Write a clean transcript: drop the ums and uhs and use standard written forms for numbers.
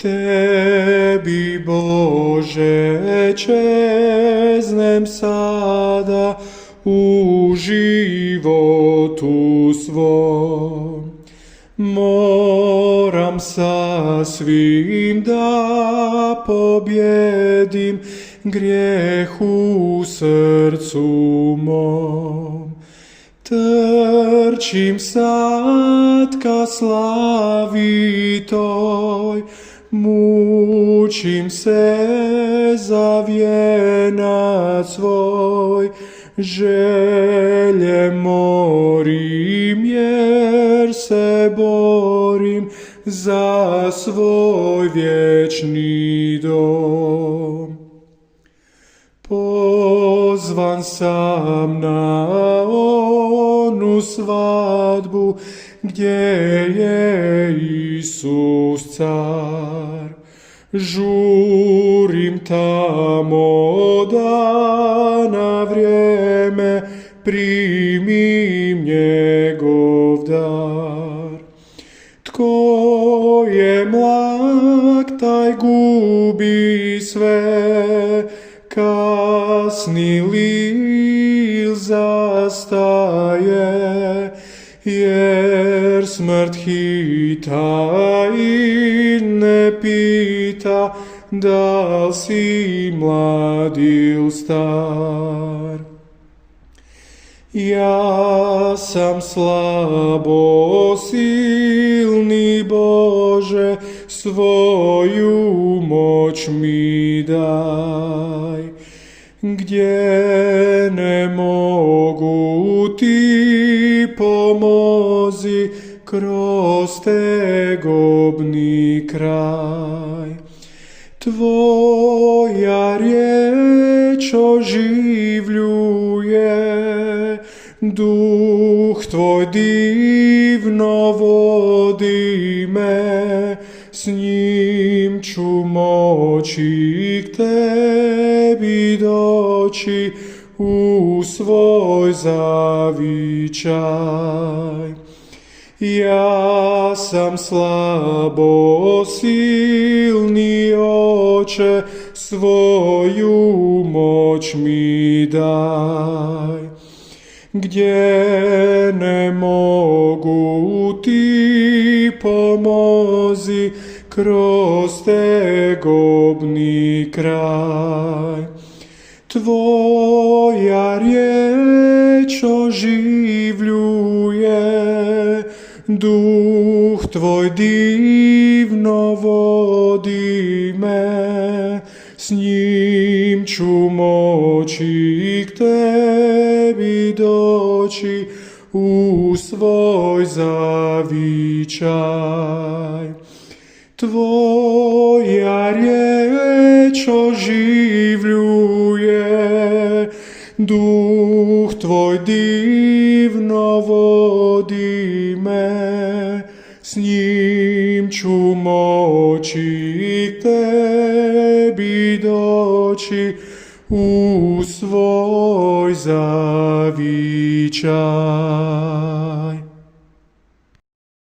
Tebi, Bože, čeznem sada u životu svom. Moram sa svim da pobjedim grijeh u srcu mom. Trčim sad ka slavi toj, mučim se za vijenac svoj, želje morim jer se borim za svoj vječni dom. Pozvan sam na onu svadbu gdje je Isus car. Žurim tamo da na vrijeme primim njegov dar. Tko je mlak, taj gubi sve, kasni li zastaje, jer smrt hita i ne pita da li si mlad il star. Ja sam slabo silni, Bože, svoju moć mi daj. Gdje ne mogu, ti pomozi kroz tegobni kraj. Tvoja riječ oživljuje, duh tvoj divno vodi me, s njim ću moći k tebi doći u svoj zavičaj. Ja sam slabo silni, Oče, svoju moć mi daj. Gdje ne mogu, ti pomozi kroz tegobni kraj. Tvoja riječ oživljuje, duh tvoj divno vodi me, s njim ću moći k tebi doći u svoj zavičaj. Tvoja riječ oživljuje, duh tvoj divno vodi me, s njim ću moći k tebi doći u svoj zavičaj.